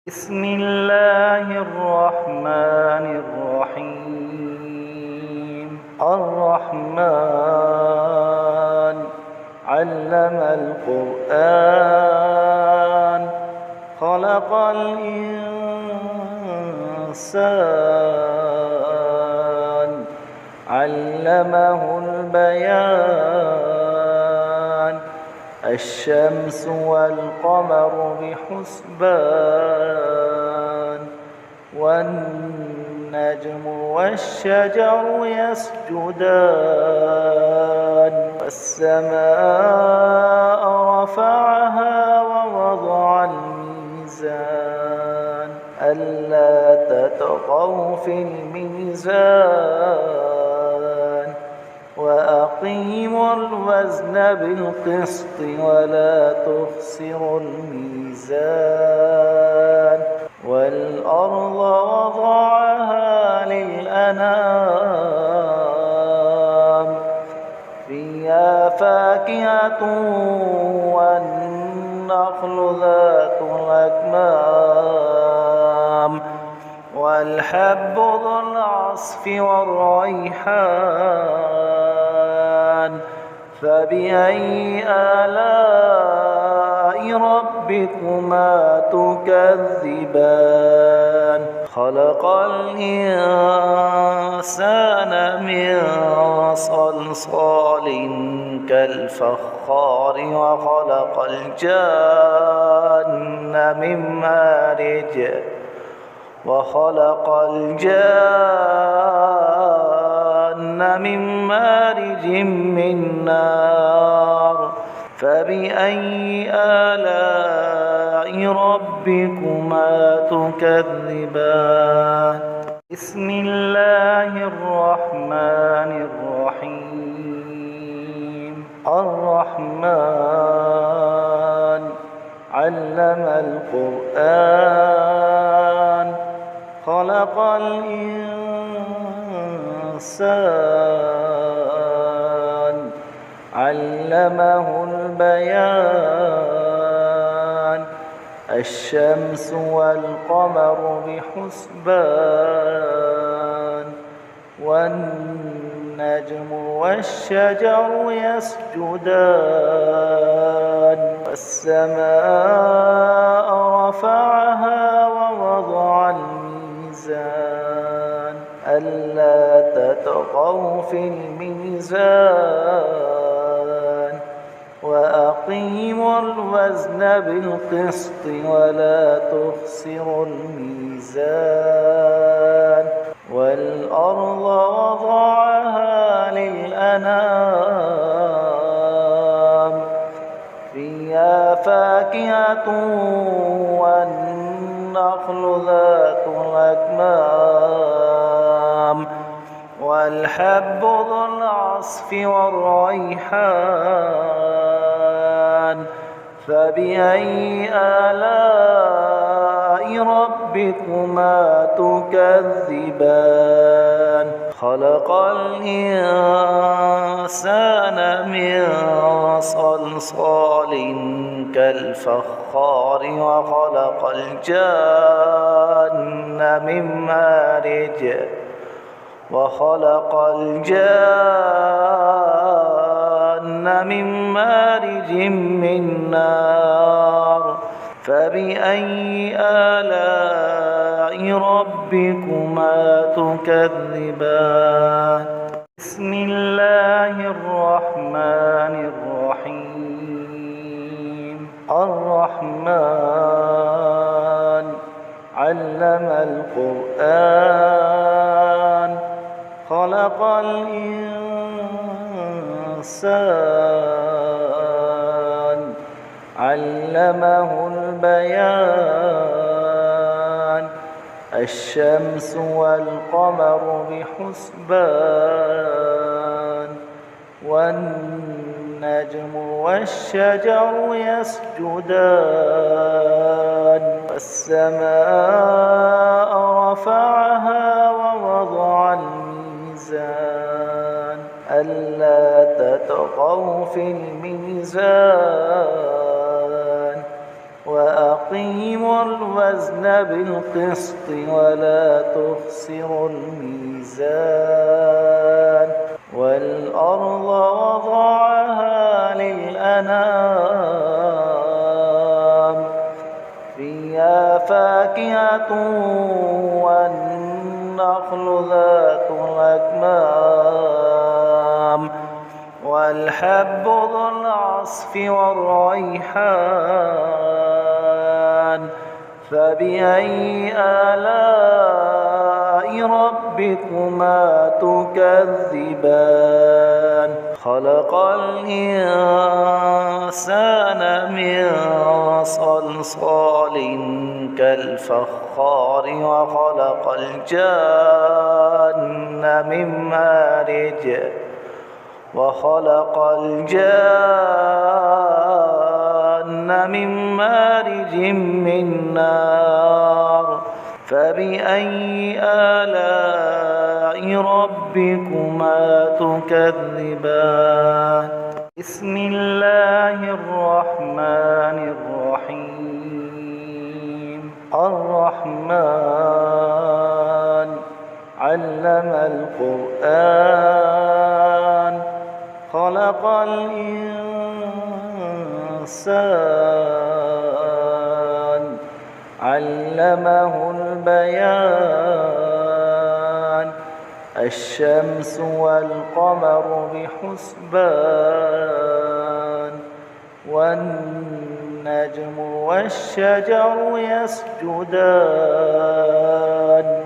بسم الله الرحمن الرحيم. الرحمن علم القرآن خلق الإنسان علمه البيان الشمس والقمر بحسبان والنجم والشجر يسجدان والسماء رفعها ووضع الميزان ألا تطغوا في الميزان وأقيموا الوزن بالقسط ولا تخسروا الميزان والأرض وضعها للأنام فيها فاكهة والنخل ذات الأكمام والحب ذو العصف والريحان فبأي آلاء ربكما تكذبان خلق الإنسان من صلصال كالفخار وخلق الجن من مارج من نار فبأي آلاء ربكما تكذبان بسم الله الرحمن الرحيم. الرحمن علم القرآن خلق الإنسان علمه البيان الشمس والقمر بحسبان والنجم والشجر يسجدان والسماء رفعها ووضع الميزان ألا تطغوا في الميزان وأقيموا الوزن بالقسط ولا تخسروا الميزان والأرض وضعها للأنام فيها فاكهة والنخل ذات الأكمام والحب ذو العصف والريحان فبأي آلاء ربكما تكذبان خلق الإنسان من صلصال كالفخار وخلق الجن من مارج من نار فبأي آلاء ربكما تكذبان بسم الله الرحمن الرحيم. الرحمن علم القرآن خلق الإنسان علمه البيان الشمس والقمر بحسبان والنجم والشجر يسجدان والسماء رفعها ووضع الميزان ألا تطغوا في الميزان وأقيموا الوزن بالقسط ولا تخسروا الميزان والأرض وضعها للأنام فيها فاكهة والنخل ذات الأكمام والحب ذو العصف والريحان فبأي آلاء ربكما تكذبان خلق الإنسان من صلصال كالفخار وخلق الجن من مارج من نار فبأي آلاء ربكما تكذبان بسم الله الرحمن الرحيم الرحمن علم القرآن خلق الإنسان علمه البيان الشمس والقمر بحسبان والنجم والشجر يسجدان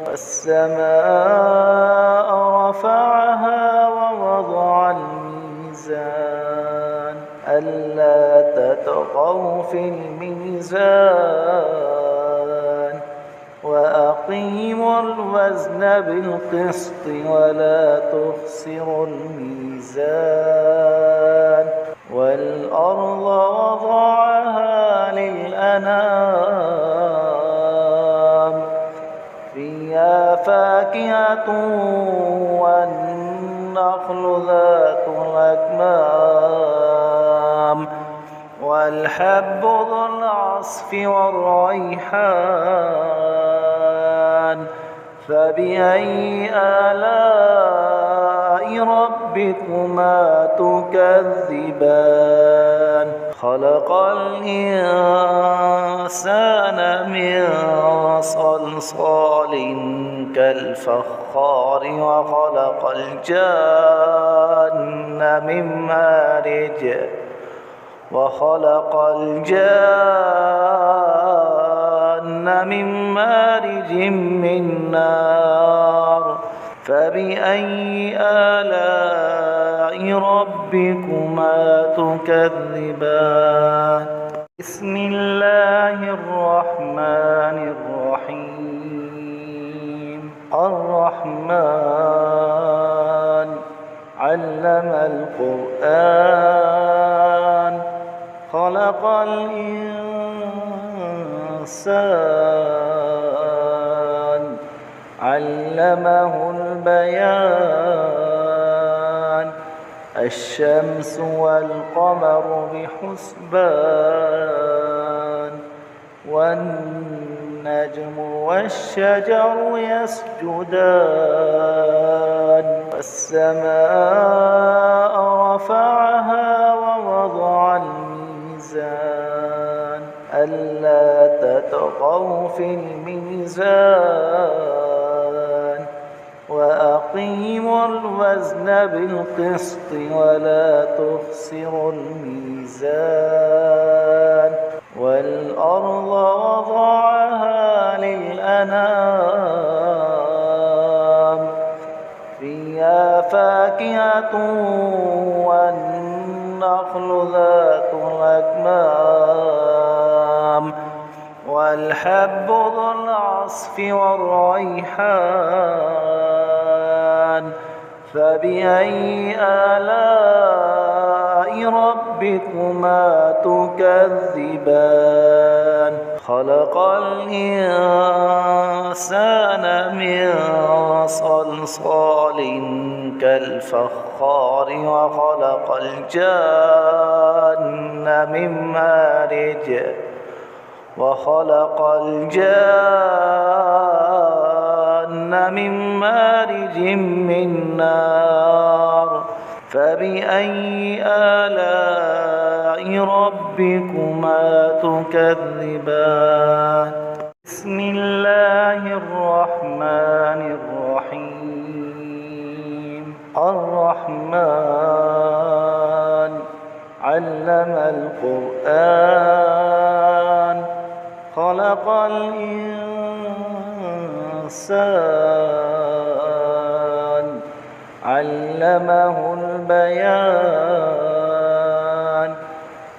والسماء رفعها ووضع الميزان ألا تطغوا في الميزان وأقيموا الوزن بالقسط ولا تخسروا الميزان والأرض وضعها للأنام فيها فاكهة والنخل ذات الأكمام والحب ذو العصف والريحان فبأي آلاء ربكما تكذبان خلق الإنسان من صلصال كالفخار وخلق الجن من مارج من نار فبأي آلاء ربكما تكذبان بسم الله الرحمن الرحيم الرحمن علم القرآن خلق الإنسان علمه البيان الشمس والقمر بحسبان والنجم والشجر يسجدان والسماء رفعها ووضع الميزان ألا تطغوا في الميزان وأقيموا الوزن بالقسط ولا تخسروا الميزان والأرض وضعها للأنام فيها فاكهة والنخل ذات الأكمام والحب ذو العصف والريحان فبأي آلاء ربكما تكذبان خلق الإنسان من صلصال كالفخار وخلق الجن وخلق الجان من مارج من نار فبأي آلاء ربكما تكذبان بسم الله الرحمن الرحيم الرحمن علم القرآن خلق الإنسان علمه البيان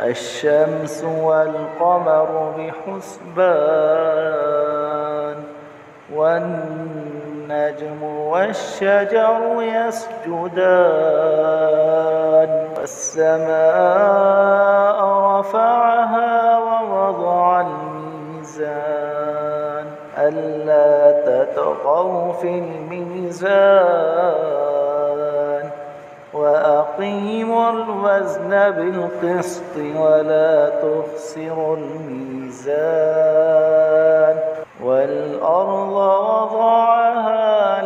الشمس والقمر بحسبان والنجم والشجر يسجدان والسماء رفعها ووضع الميزان ألا تطغوا في الميزان وأقيموا الوزن بالقسط ولا تخسروا الميزان والأرض وضعها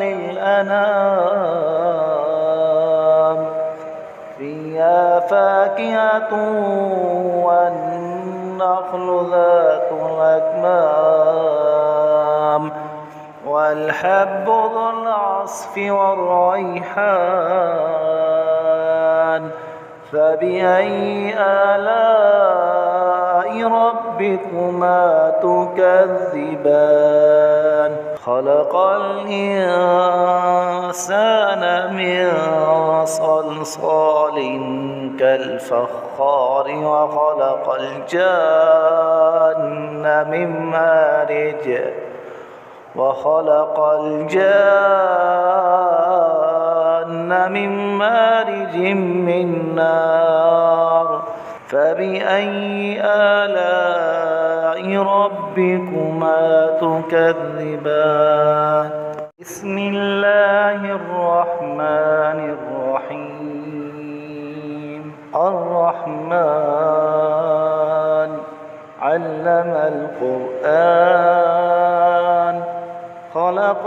للأنام فيها فاكهة والنخل ذات الأكمام والحب ذو العصف والريحان فبأي آلاء ربكما تكذبان خلق الإنسان من صلصال كالفخار وخلق الجان من مارج من نار فبأي آلاء ربكما تكذبان بسم الله الرحمن الرحيم الرحمن علم القرآن خلق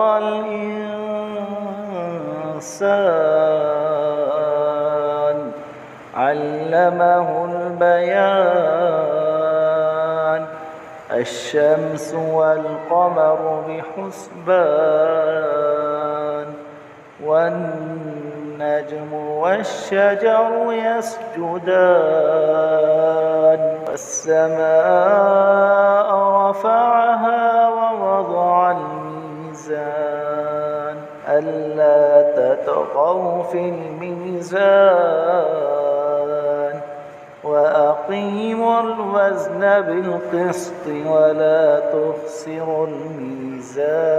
الإنسان علمه البيان الشمس والقمر بحسبان والنجم والشجر يسجدان والسماء رفعها ووضع الميزان ألا تطغوا في الميزان وأقيموا الوزن بالقسط ولا تخسروا الميزان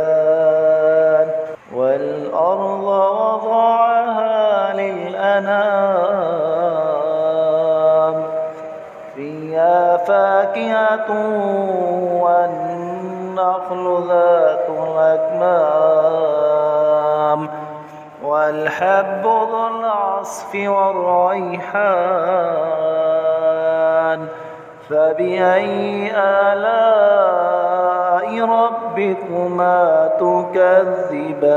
والأرض وضعها للأنام فيها فاكهة والنخل ذات الأكمام والحب ذو العصف والريحان فبأي آلاء ربكما تكذبان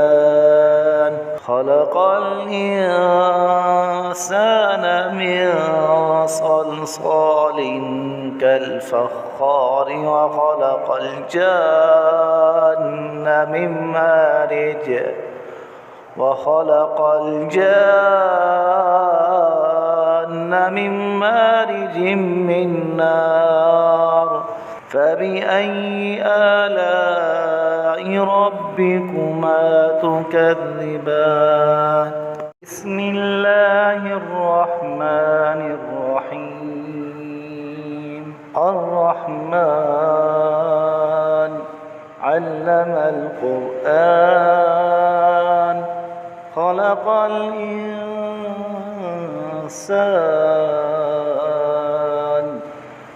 خلق الإنسان من صلصال كالفخار وخلق الجان من مارج من نار فبأي آلاء ربكما تكذبان بسم الله الرحمن الرحيم الرحمن علم القرآن خلق الإنسان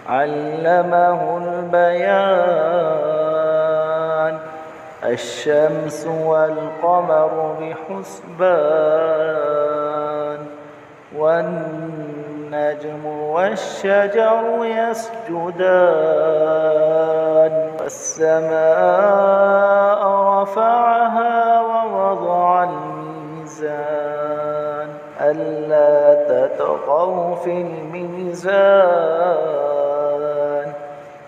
علمه البيان الشمس والقمر بحسبان والنجم والشجر يسجدان والسماء رفعها ووضع الميزان ألا تطغوا في الميزان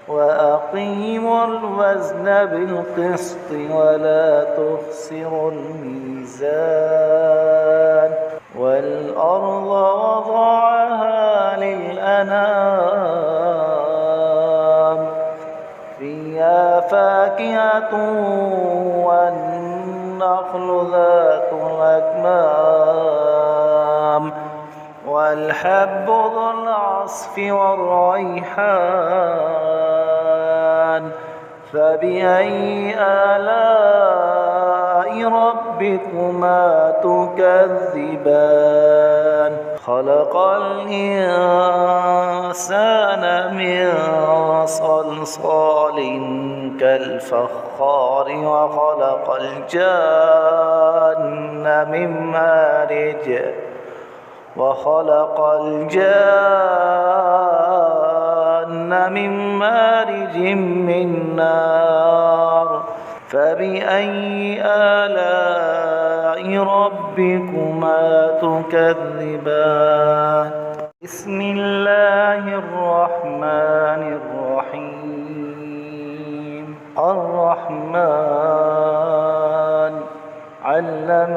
وأقيموا الوزن بالقسط ولا تخسروا الميزان والأرض وضعها للأنام فيها فاكهة والنخل ذات الأكمام والحب ذو العصف والريحان فبأي آلاء ربكما تكذبان خلق الإنسان من صلصال كالفخار وخلق الجن من مارج من نار فبأي آلاء ربكما تكذبان بسم الله الرحمن الرحيم الرحمن علم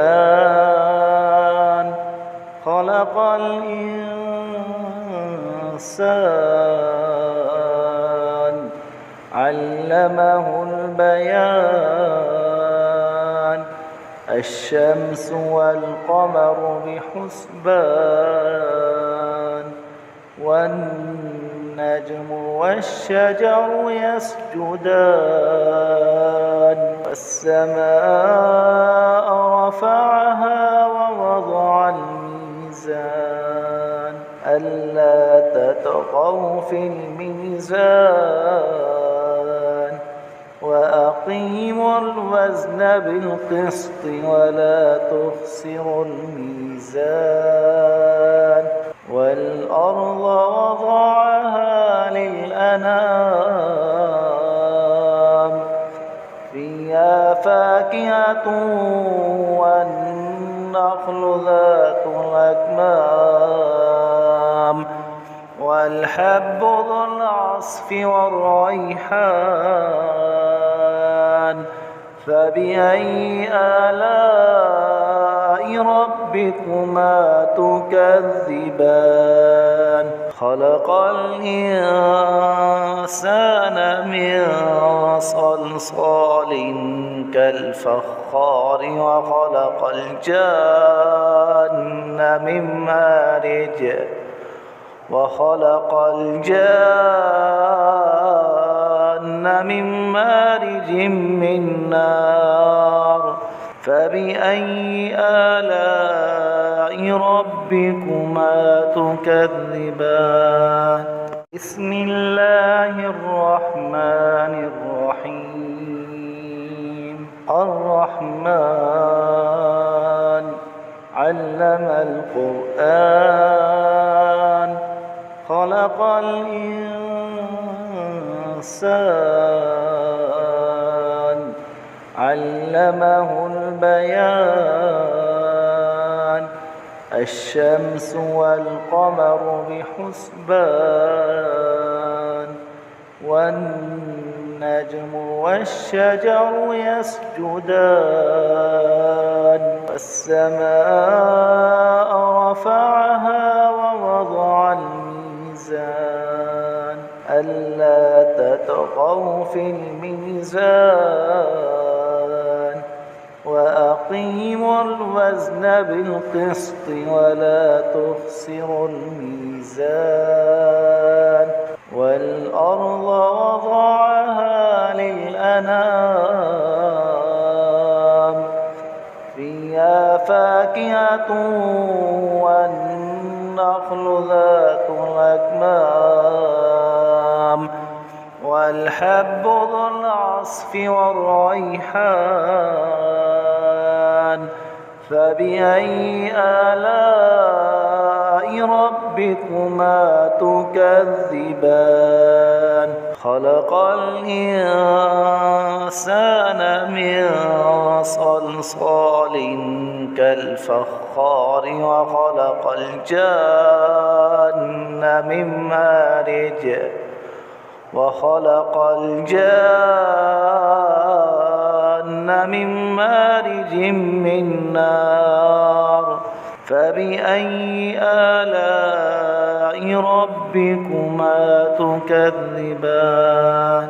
القرآن خلق الإنسان علمه البيان الشمس والقمر بحسبان والنجم والشجر يسجدان والسماء رفعها ووضع الميزان ألا تطغوا في الميزان وأقيموا الوزن بالقسط ولا تخسروا الميزان والأرض وضعها للأنام فيها فاكهة والنخل ذات الأكمام والحب ذو العصف والريحان فبأي آلاء ربكما تكذبان خلق الإنسان من صلصال كالفخار وخلق الجن من مارج من نار فبأي آلاء ربكما تكذبان بسم الله الرحمن الرحيم الرحمن علم القرآن خلق الإنسان علمه البيان الشمس والقمر بحسبان والنجم والشجر يسجدان والسماء رفعها ووضع الميزان ألا تطغوا في الميزان وأقيموا الوزن بالقسط ولا تخسروا الميزان والأرض وضعها للأنام فيها فاكهة والنخل ذات الأكمام والحب ذو العصف والريحان فبأي آلاء ربكما تكذبان خلق الإنسان من صلصال كالفخار وخلق الجان من مارج من نار فبأي آلاء ربكما تكذبان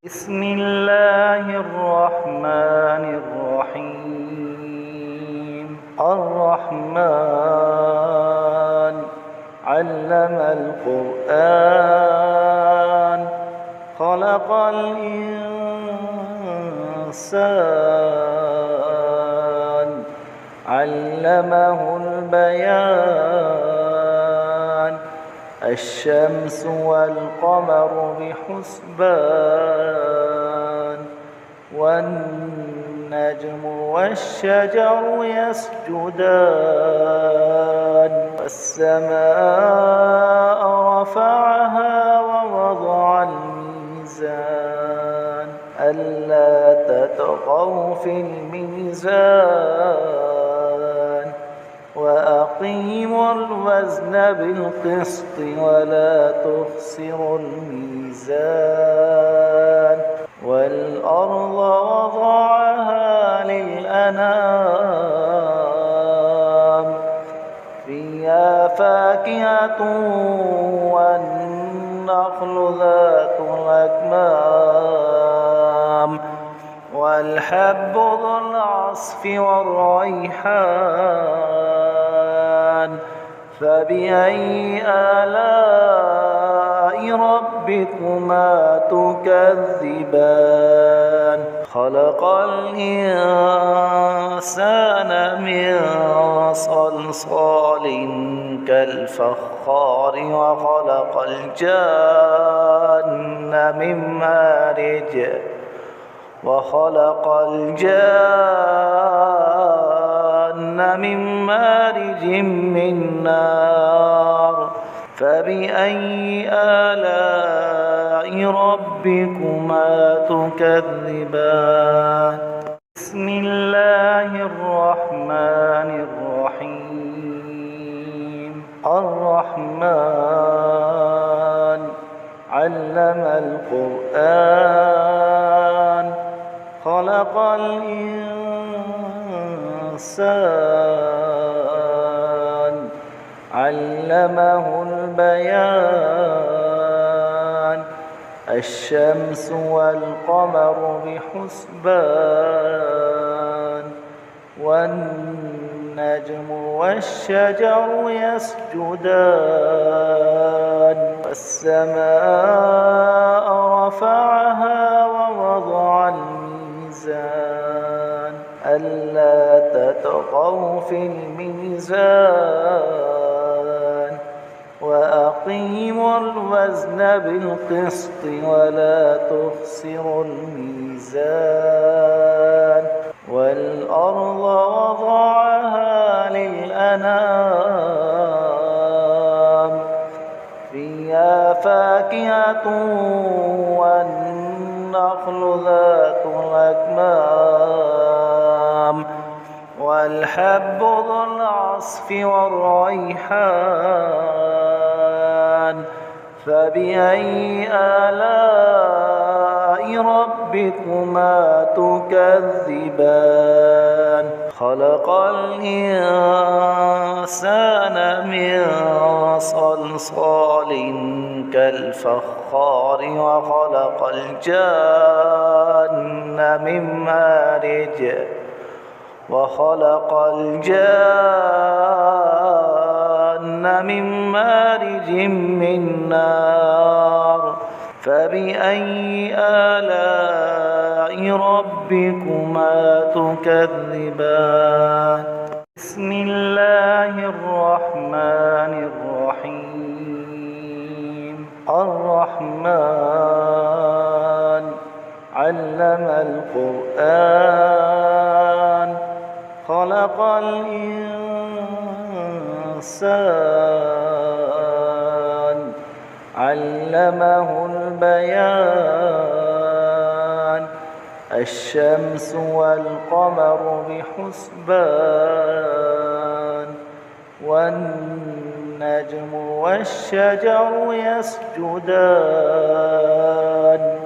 بسم الله الرحمن الرحيم الرحمن علم القرآن خلق الإنسان علمه البيان الشمس والقمر بحسبان والنجم والشجر يسجدان والسماء رفعها ووضع الميزان ألا تطغوا في الميزان وأقيموا الوزن بالقسط ولا تخسروا الميزان والأرض وضعها للأنام فيها فاكهة والنخل ذات الأكمام والحب ذو العصف والريحان فبأي آلاء ربكما تكذبان خلق الإنسان من صلصال كالفخار وخلق الجان من مارج من نار فبأي آلاء ربكما تكذبان بسم الله الرحمن الرحيم الرحمن علم القرآن خلق الإنسان علمه البيان الشمس والقمر بحسبان والنجم والشجر يسجدان والسماء رفعها ووضع الميزان ألا تطغوا في الميزان وأقيموا الوزن بالقسط ولا تخسروا الميزان والأرض وضعها للأنام فيها فاكهة والنخل ذات الأكمام والحب ذو العصف والريحان فبأي آلاء ربكما تكذبان خلق الإنسان من صلصال كالفخار وخلق الجان من مارج من نار فبأي آلاء ربكما تكذبان بسم الله الرحمن الرحيم الرحمن علم القرآن خلق الإنسان علمه البيان الشمس والقمر بحسبان والنجم والشجر يسجدان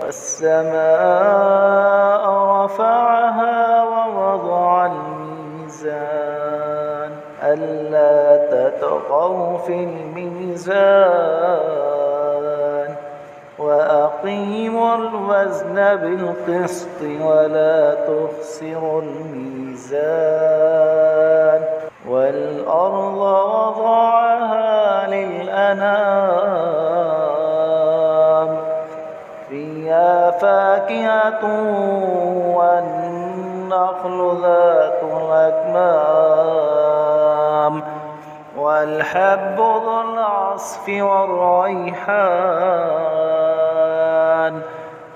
والسماء رفعها ووضع الميزان ألا تطغوا في الميزان وأقيموا الوزن بالقسط ولا تخسروا الميزان والأرض وضعها للأنام فيها فاكهة والنخل ذات الأكمام والحب ذو العصف والريحان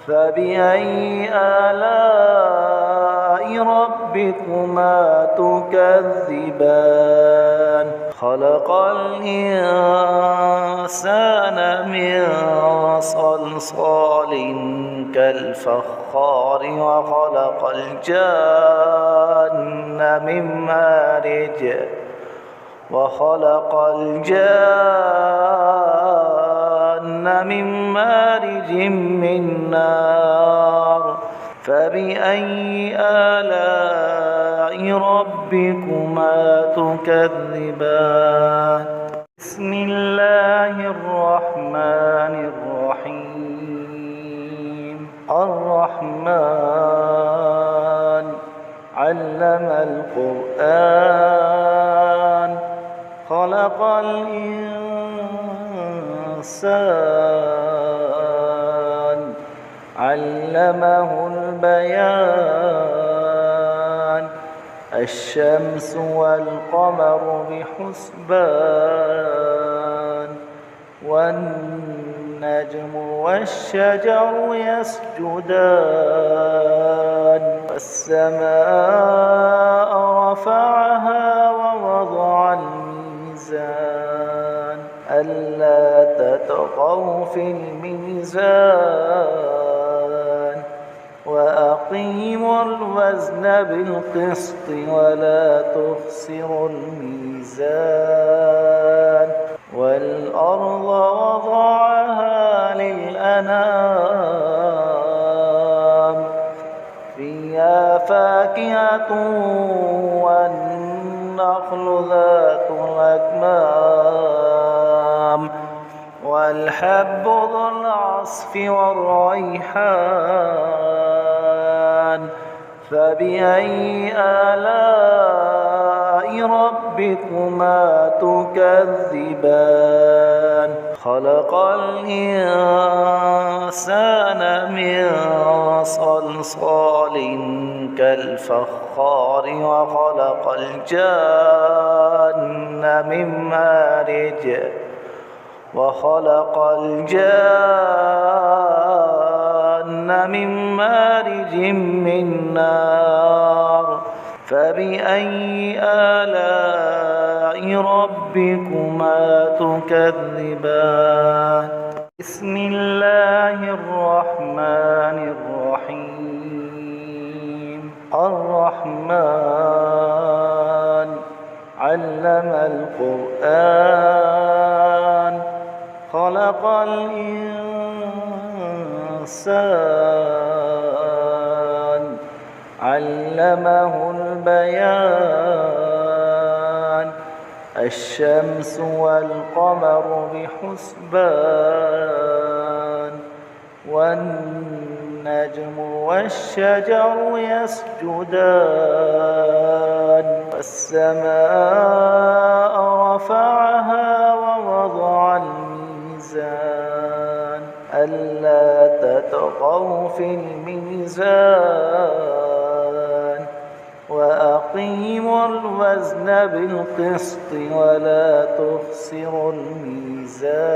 فبأي آلاء ربكما تكذبان خلق الإنسان من صلصال كالفخار وخلق الجن من مارج من نار فبأي آلاء ربكما تكذبان بسم الله الرحمن الرحيم الرحمن علم القرآن خلق الإنسان علمه البيان الشمس والقمر بحسبان والنجم والشجر يسجدان والسماء رفعها ووضع الميزان ألا تطغوا في الميزان وأقيموا الوزن بالقسط ولا تخسروا الميزان والأرض وضعها للأنام فيها فاكهة والنخل ذات الأكمام والحب ذو العصف والريحان فبأي آلاء ربكما تكذبان خلق الإنسان من صلصال كالفخار وخلق الجن من مارج من نار فبأي آلاء ربكما تكذبان بسم الله الرحمن الرحيم الرحمن علم القرآن خلق الإنسان علمه البيان الشمس والقمر بحسبان والنجم والشجر يسجدان والسماء رفعها ووضع الميزان ألا تطغوا في الميزان وأقيموا الوزن بالقسط ولا تخسروا الميزان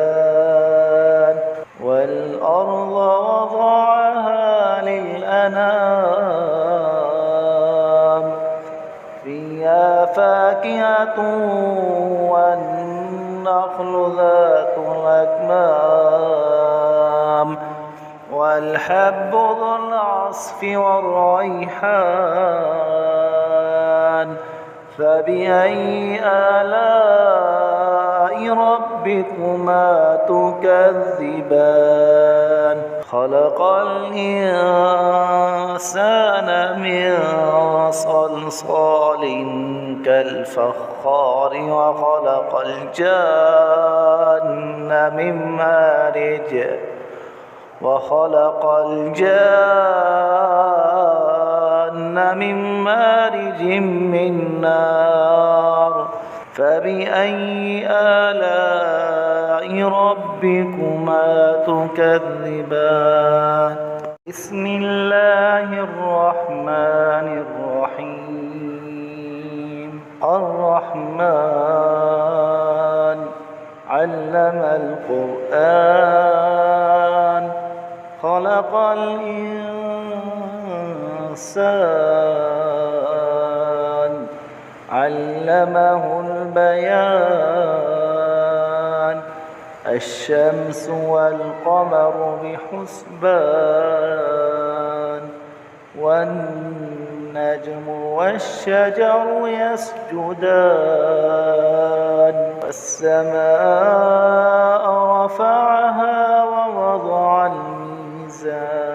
والأرض وضعها للأنام فيها فاكهة والنخل ذات الأكمام والحب ذو العصف والريحان فبأي آلاء ربكما تكذبان خلق الإنسان من صلصال كالفخار وخلق الجان من مارج من نار فبأي آلاء ربكما تكذبان بسم الله الرحمن الرحيم الرحمن علم القرآن خلق الإنسان علمه البيان الشمس والقمر بحسبان والنجم والشجر يسجدان والسماء رفعها ووضع الميزان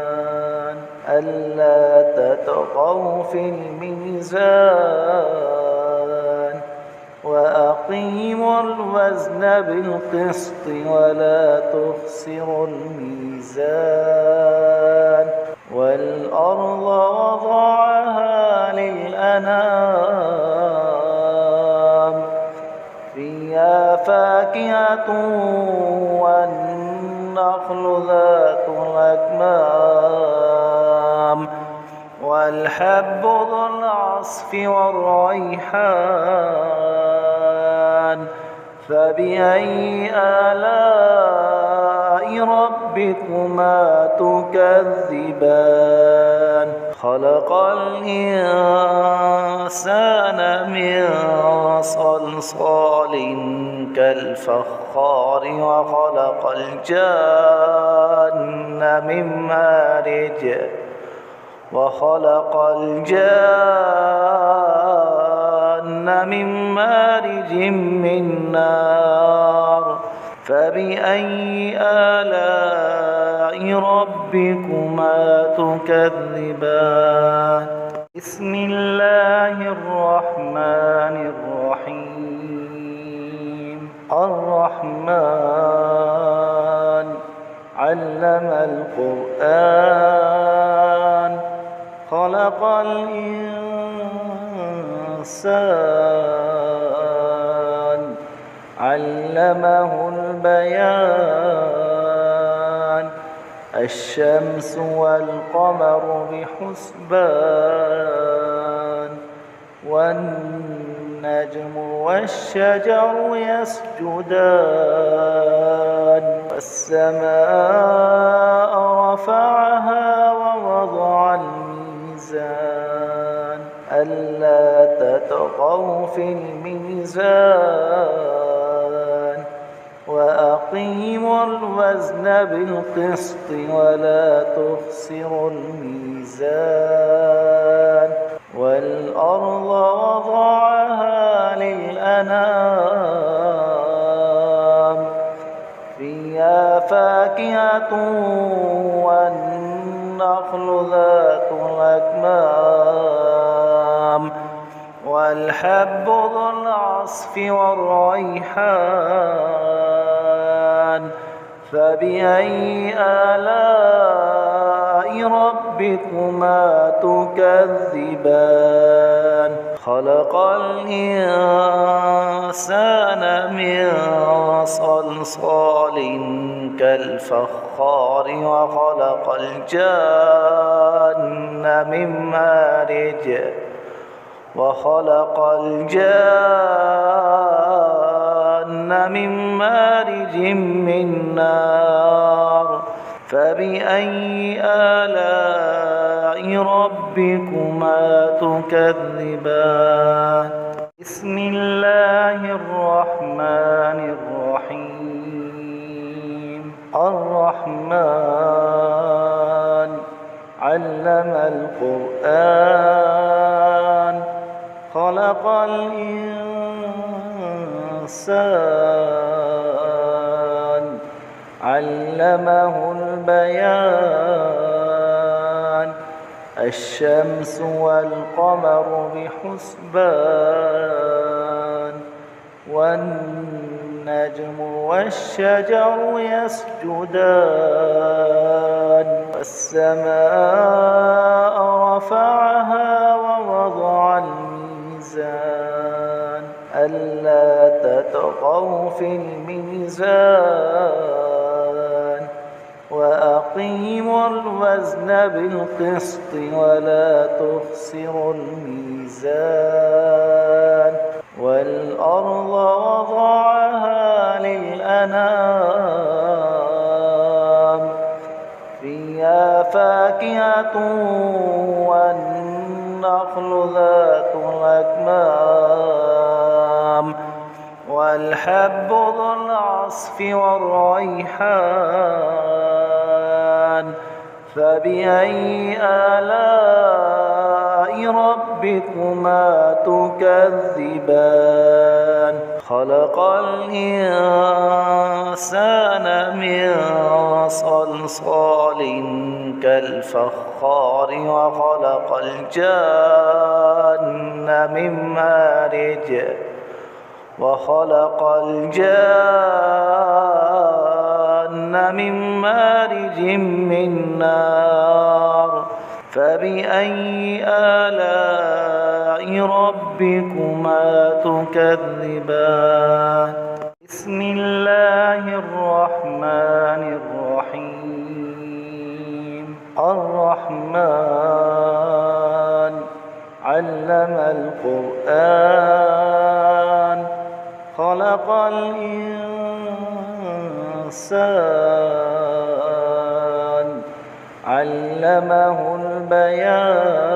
ألا تطغوا في الميزان وأقيموا الوزن بالقسط ولا تخسروا الميزان والأرض وضعها للأنام فيها فاكهة والنخل ذات الأكمام والحب ذو العصف والريحان فبأي آلاء ربكما تكذبان خلق الإنسان من صلصال كالفخار وخلق الجان من مارج من نار فبأي آلاء ربكما تكذبان بسم الله الرحمن الرحيم الرحمن علم القرآن خلق الإنسان علمه البيان الشمس والقمر بحسبان والنجم والشجر يسجدان والسماء رفعها ووضع الميزان ألا تطغوا في الميزان وأقيموا الوزن بالقسط ولا تخسروا الميزان والأرض وضعها للأنام فيها فاكهة والنخل ذات الأكمام والحب ذو العصف والريحان فبأي آلاء ربكما تكذبان خلق الإنسان من صلصال كالفخار وخلق الجان من مارج من نار فبأي آلاء ربكما تكذبان بسم الله الرحمن الرحيم الرحمن علم القرآن خلق الإنسان علمه البيان الشمس والقمر بحسبان والنجم والشجر يسجدان والسماء رفعها ووضع الميزان ألا تطغوا في الميزان وأقيموا الوزن بالقسط ولا تخسروا الميزان والأرض وضعها للأنام فيها فاكهة والنخل ذات الأكمام والحب ذو العصف والريحان فبأي آلاء ربكما تكذبان خلق الإنسان من صلصال كالفخار وخلق الجن من مارج من نار فبأي آلاء ربكما تكذبان بسم الله الرحمن الرحيم الرحمن علم القرآن خلق الإنسان علمه البيان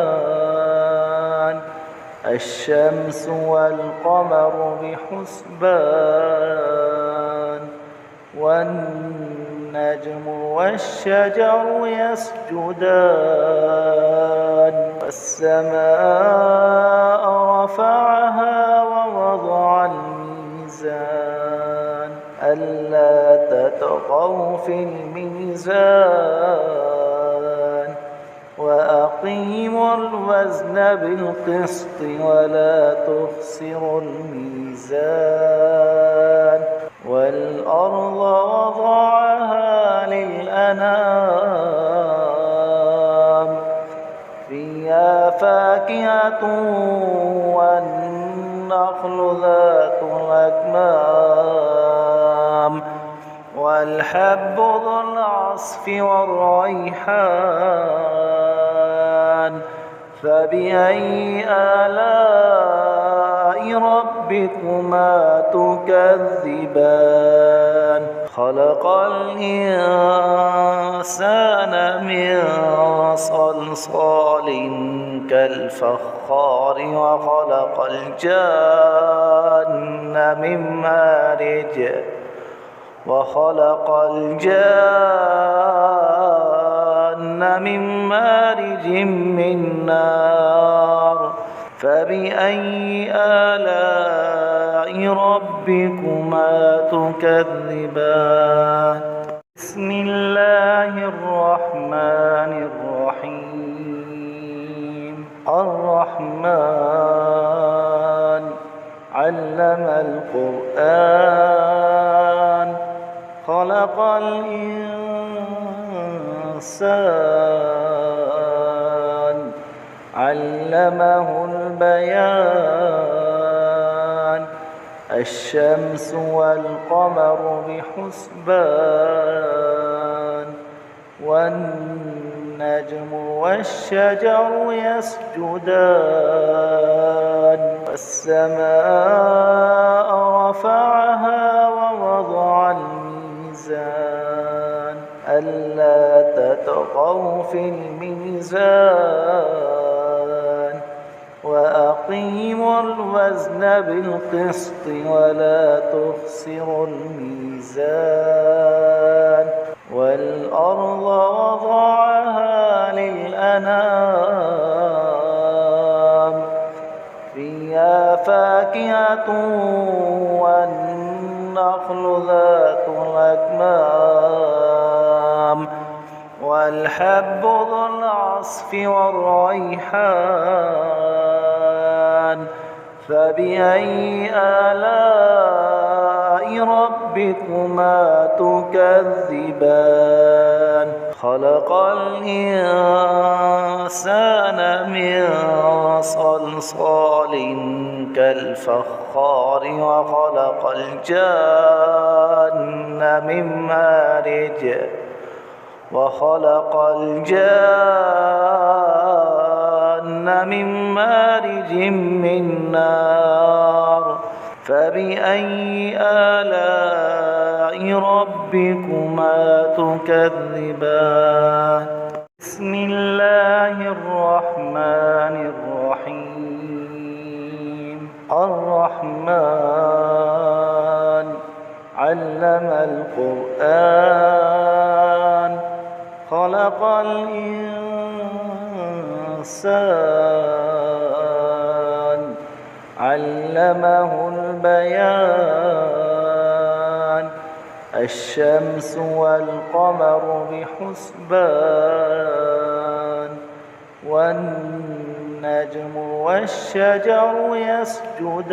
الشمس والقمر بحسبان والنجم والشجر يسجدان والسماء رفعها ووضع الميزان ألا تطغوا في الميزان وأقيموا الوزن بالقسط ولا تخسروا الميزان والأرض وضعها للأنام فيها فاكهة والنخل ذات الأكمام والحب ذو العصف والريحان فبأي آلاء ربكما تكذبان خلق الإنسان من صلصال كالفخار وخلق الجن من مارج من نار فبأي آلاء ربكما تكذبان بسم الله الرحمن الرحيم الرحمن علم القرآن خلق الإنسان علمه البيان الشمس والقمر بحسبان والنجم والشجر يسجدان والسماء رفعها ووضع الميزان ألا تطغوا في الميزان وأقيموا الوزن بالقسط ولا تخسروا الميزان والأرض وضعها للأنام فاكهة والنخل ذات الأكمام والحب ذو العصف والريحان فبأي آلاء ربكما تكذبان خلق الإنسان من صلصال كالفخار وخلق الجن من مارج من نار فبأي آلاء ربكما تكذبان بسم الله الرحمن الرحيم الرحمن علم القرآن خلق الإنسان علمه البيان الشمس والقمر بحسبان والنجم والشجر يسجدان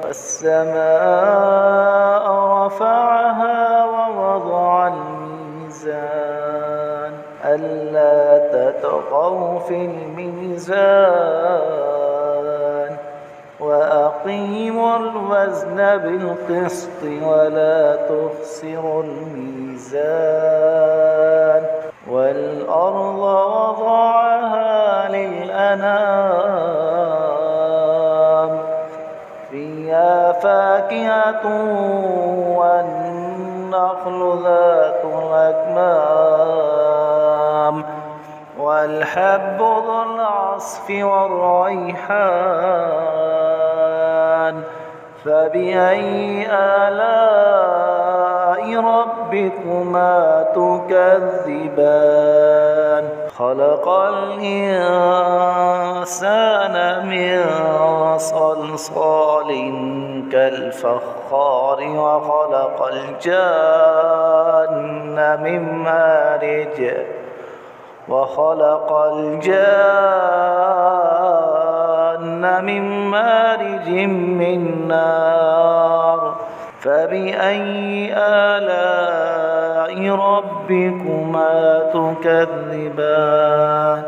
والسماء رفعها ووضع الميزان ألا تطغوا في الميزان وأقيموا الوزن بالقسط ولا تخسروا الميزان والأرض وضعها للأنام فيها فاكهة والنخل ذات الأكمام والحب ذو العصف والريحان فبأي آلاء ربكما تكذبان خلق الإنسان من صلصال كالفخار وخلق الجن من مارج من نار فبأي آلاء ربكما تكذبان